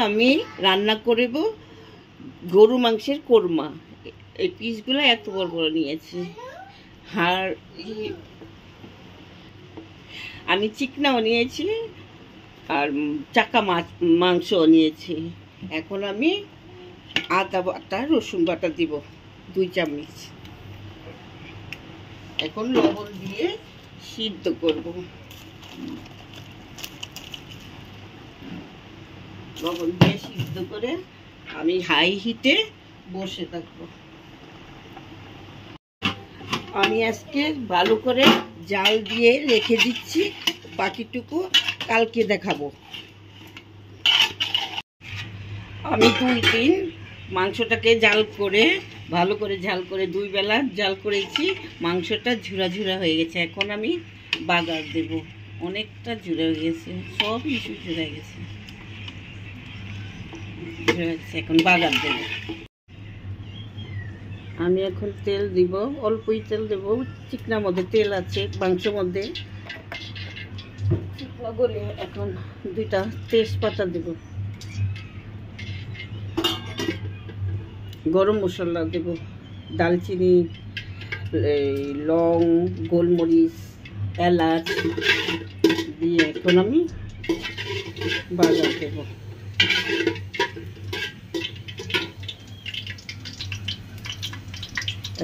আমি রান্না করব গরু মাংসের কোরমা। এই পিসগুলো এত বড় বড় নিয়েছি। আর আমি চিকনাও নিয়েছি আর চাকা মাংসও নিয়েছি। এখন আমি আদা বাটা রসুন বাটা দিব 2 চামচ। এখন লবণ দিয়ে সিদ্ধ করব। লবণ দিয়ে সিদ্ধ করে আমি হাই হিটে বসে থাকবো। আমি আজকে ভালো করে জাল দিয়ে রেখে দিচ্ছি, বাকিটুকু কালকে দেখাবো। আমি 2 দিন মাংসটাকে ভালো করে ঝাল করে 2 বেলা জাল করেছি। মাংসটা ঝুরা ঝুরা হয়ে গেছে। এখন আমি বাগার দেব। অনেকটা ঝুরা হয়ে গেছে, সব ইস্যু ঝুরা গেছে। এখন বাগার দেব। আমি এখন তেল দিব, অল্পই তেল দেব। চিকনার মধ্যে তেল আছে, মাংসের মধ্যে। এখন 2টা তেজপাতা দেব, গরম মশলা দেব, দালচিনি, লং, গোলমরিচ, এলাচ দিয়ে এখন আমি বাগার দেব।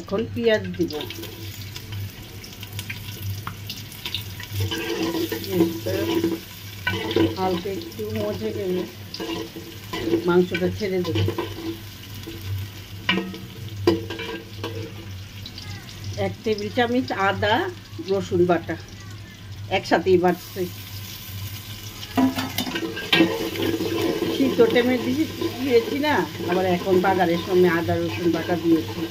এখন পেঁয়াজ দিব। হালকা একটু মজে গেলে মাংসটা ছেড়ে দেব। 1 টেবিল চামচ আদা রসুন বাটা একসাথেই বাটছি। শীত টেমে দিয়েছি না, আবার এখন বাগারের সময় আদা রসুন বাটা দিয়েছি।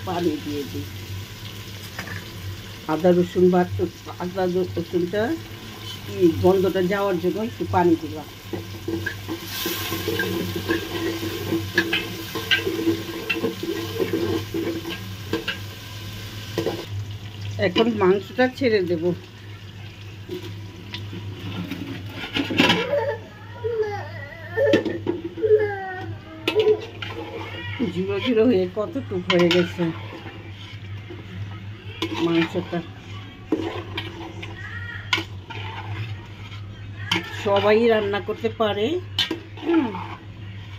পানি দিয়ে দিই। আদা রসুনটা গন্ধটা যাওয়ার জন্য একটু পানি দিলাম। এখন মাংসটা ছেড়ে দেব। ঝুড়ো ঝুড়ো হয়ে কতটুক হয়ে গেছে মাংসটা। সবাই রান্না করতে পারে।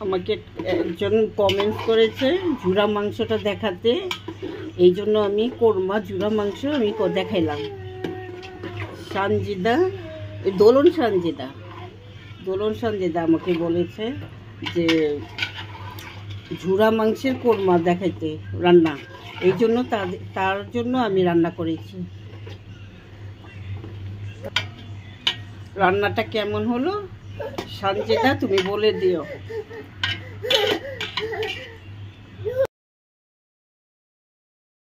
আমাকে একজন কমেন্ট করেছে ঝুরা মাংসটা দেখাতে, এই জন্য আমি কোরমা ঝুরা মাংস আমি দেখাইলাম। দোলন সানজিদা আমাকে বলেছে যে ঝুরা মাংসের কোরমা দেখাইতে রান্না, এই জন্য তার জন্য আমি রান্না করেছি। রান্নাটা কেমন হলো সানজিদা তুমি বলে দিও।